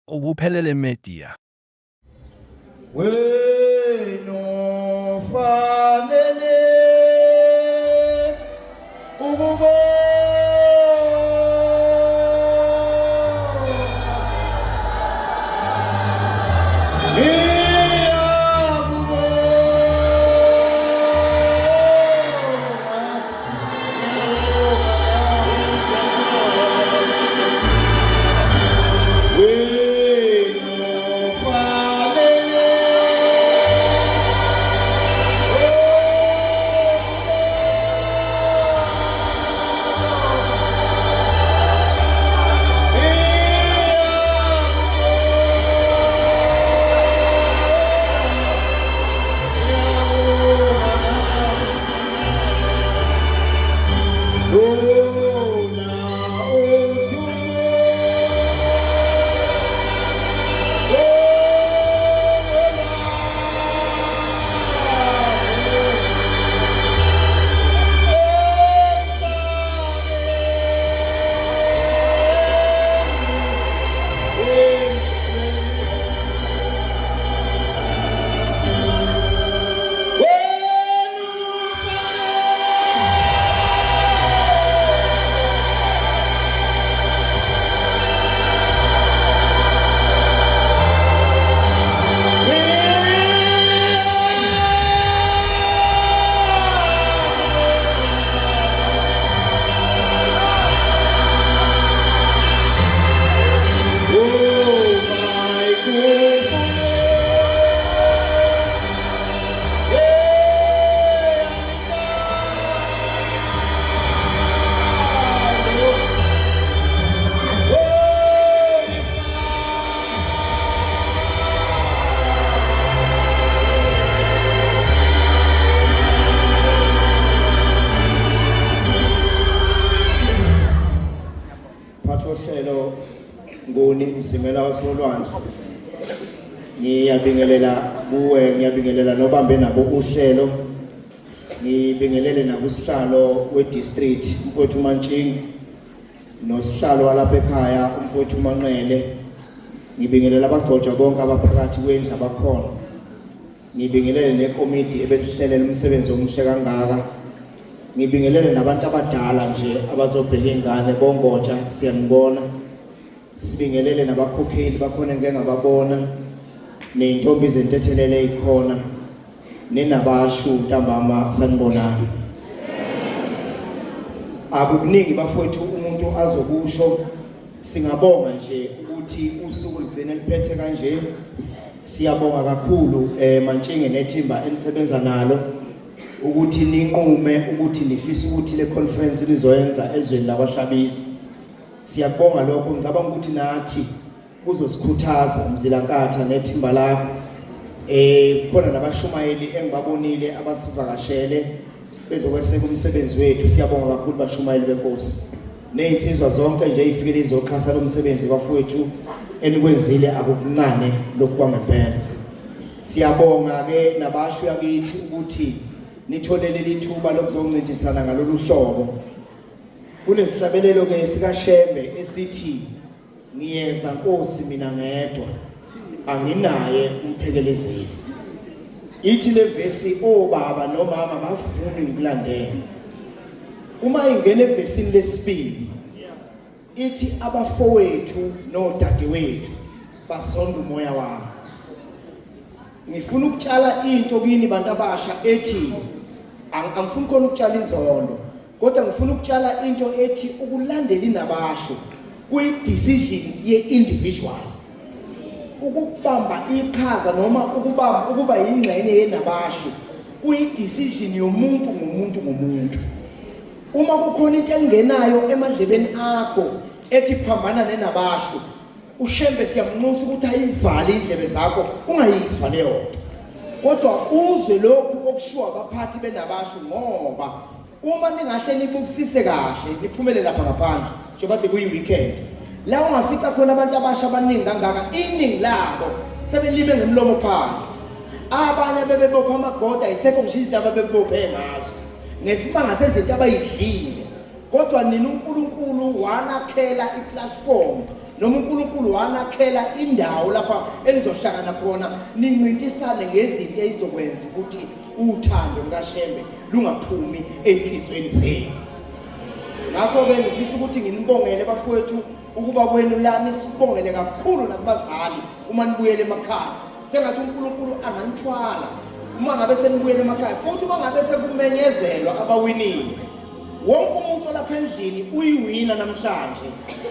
ubuphelele media. Weno fanele ukuba Pathohlelo ngoni msimela wasolwandle ngiyabingelela kuwe ngiyabingelela nobambe nabo uhlelo ngibingelele nakusihlalo we-district umfowethu Mantshini nosihlalo walapha ekhaya umfowethu Manqele ngibingelela abagcotshwa bonke abaphakathi kwendlu abakhona ngibingelele nekomiti ebelihlelela umsebenzi omuhle kangaka ngibingelele nabantu abadala nje abazobheka ingane bongotsha siyambona sibingelele nabakhokheli bakhona ngeke ngababona neintombi zentethelele ikhona nenabashu ntambama sanibonana akukuningi bafowethu umuntu azokusho singabonga nje ukuthi usuku ligcine liphethe kanje siyabonga kakhulu Mantshini nethimba elisebenza nalo ukuthi ninqume ukuthi nifisa ukuthi le conference lizoyenza ezweni labahlabisi siyabonga lokho ngicabanga ukuthi nathi kuzosikhuthaza umzilankatha nethimba lakho khona nabashumayeli engibabonile abasivakashele bezokweseka umsebenzi wethu siyabonga kakhulu bashumayeli benkosi nezinsizwa zonke nje ifikele izoxhasa lo msebenzi bafowethu enikwenzile akukuncane lokhu kwangempela siyabonga ke nabashu yakithi ukuthi nitholele lithuba lokuzoncintisana ngalolu hlobo kunesihlabelelo ke sikaShembe esithi ngiyeza Nkosi mina ngedwa anginaye umphekelezeli ithi le verse obaba nomama bafuni ukulandela uma ingene evesini lesibili ithi abafowethu nodadewethu basonda umoya wami ngifuna ukutshala into kini bantu abasha ethi angifuni khona ukutshala inzondo kodwa ngifuna ukutshala into ethi ukulandela inabasho kuyi-decision ye-individual ukubamba iqhaza noma ukuba yingxenye yenabasho kuyi-decision yomuntu ngomuntu uma kukhona into engenayo emadlebeni akho ethi phambana nenabasho uShembe siyamnxusa ukuthi ayivale indlebe zakho ungayizwa leyo nto kodwa uzwe lokhu okushiwa abaphathi benabasho ngoba uma ningahle nibukisise kahle niphumele lapha ngaphandle njengoba kuyi-weekend la ungafica khona abantu abasha abaningi kangaka iningi labo sebelime ngemlomo phansi abanye bebebopha amagoda isekho ngisho izinto ababebophe ngazo ngesibanga sezinto abayidlile kodwa nina uNkulunkulu wanakhela iplatform noma uNkulunkulu wanakhela indawo lapha elizohlangana khona nincintisane ngezinto ezizokwenza ukuthi uthando lukaShembe lungaphumi enhlizweni zenu. Ngakho-ke ngifisa ukuthi nginibongele bafowethu ukuba kwenu lami sibongele kakhulu nakubazali uma nibuyele emakhaya. Sengathi uNkulunkulu anganithwala uma ngabe senibuyele emakhaya, futhi uma ngabe sekumenyezelwa abawinile. Wonke umuntu lapha endlini uyiwina namhlanje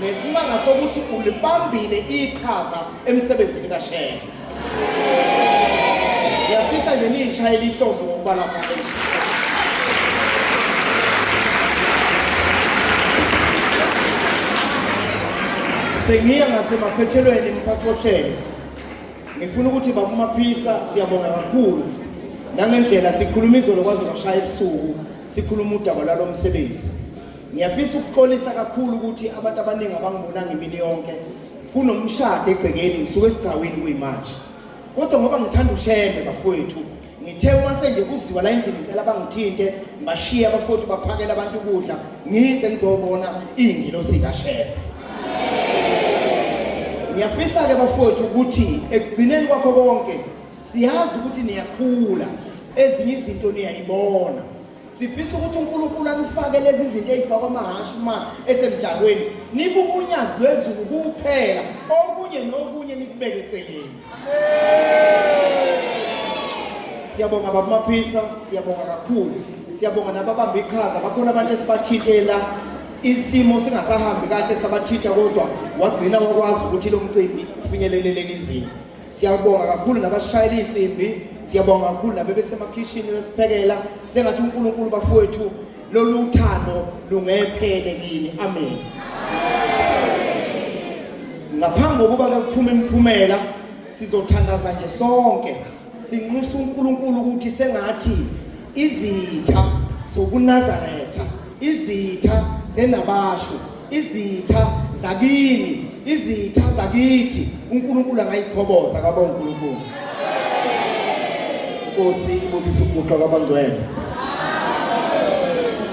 nesimanga sokuthi ulibambile iqhaza emsebenzini kaShembe. Ngiyafisa nje nishayele ihlombe ngokuba lapha endlini. Sengiya ngasemaphethelweni mphathi wohlelo. Ngifuna ukuthi baba uMaphisa siyabonga kakhulu nangendlela sikhuluma izolo kwaze kwashaya ebusuku sikhuluma udaba lalo msebenzi. Ngiyafisa ukuxolisa kakhulu ukuthi abantu abaningi abangibonanga imini yonke kunomshado egcekeni ngisuke esigcawini kuyimanje. Kodwa ngoba ngithanda uShembe bafowethu, ngithe uma senje kuziwa la endlini ngicela bangithinte ngibashiya bafowethu baphakela abantu ukudla ngize ngizobona ingilosi kaShembe. Ngiyafisa ke bafowethu ukuthi ekugcineni kwakho konke siyazi ukuthi niyakhula, ezinye izinto niyayibona. Sifisa ukuthi uNkulunkulu anifake lezi zinto ezifakwa amahashe uma esemjalweni nibubunyazi lwezulu kuphela, okunye nokunye nikubeke eceleni. Siyabonga baba uMaphisa, siyabonga kakhulu. Siyabonga nababamba iqhaza, bakhona abantu esibathintela isimo singasahambi kahle sabathitha kodwa wagcina wakwazi ukuthi lo mcimbi ufinyelelele izini. Siyabonga kakhulu nabashayela insimbi, siyabonga kakhulu nabebesemakhishini besiphekela. Sengathi uNkulunkulu bafowethu lolu uthando lungephele kini. Amen. Ngaphambi kokuba kuphume imiphumela sizothandaza nje sonke sinxusa uNkulunkulu ukuthi sengathi izitha zokuNazaretha, izitha zenabasho, izitha zakini, izitha zakithi uNkulunkulu angayikhoboza kaba uNkulunkulu. Nkosi ibusise ukuguqa kwabangcwele.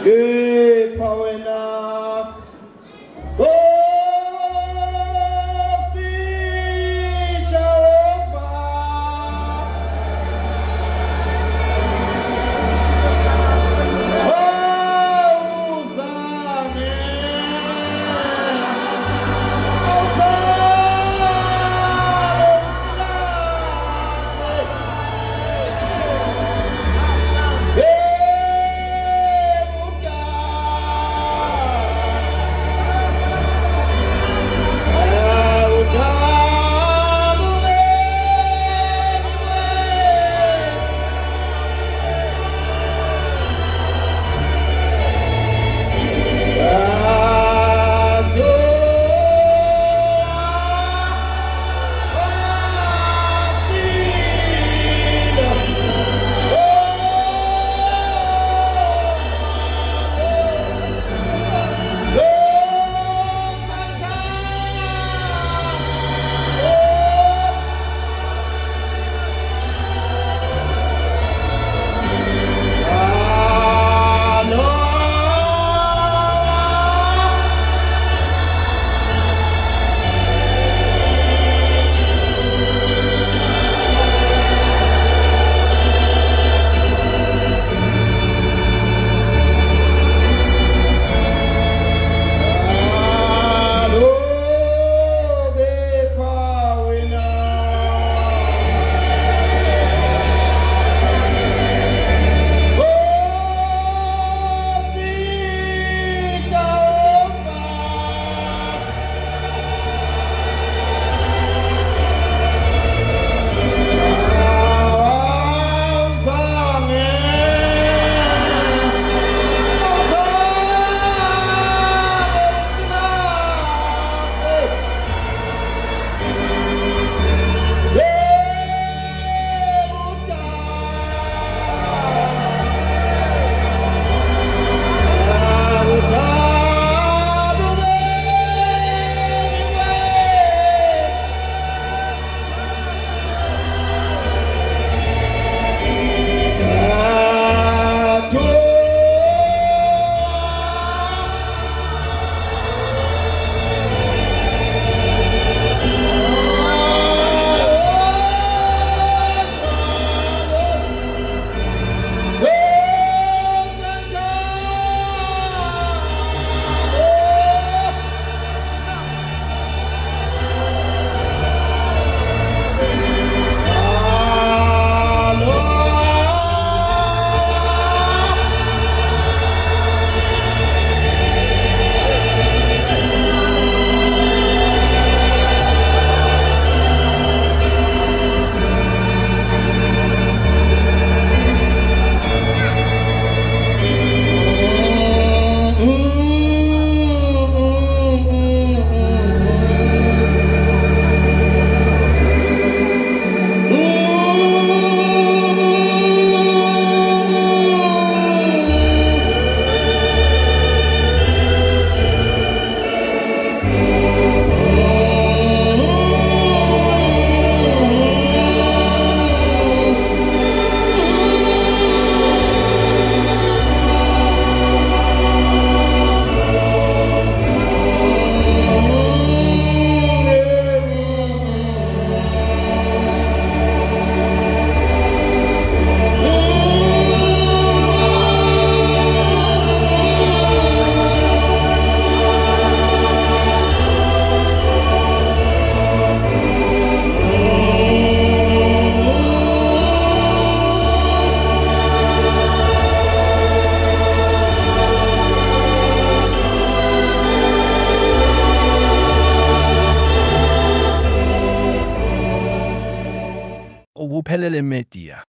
Epha wena Iphelele Media.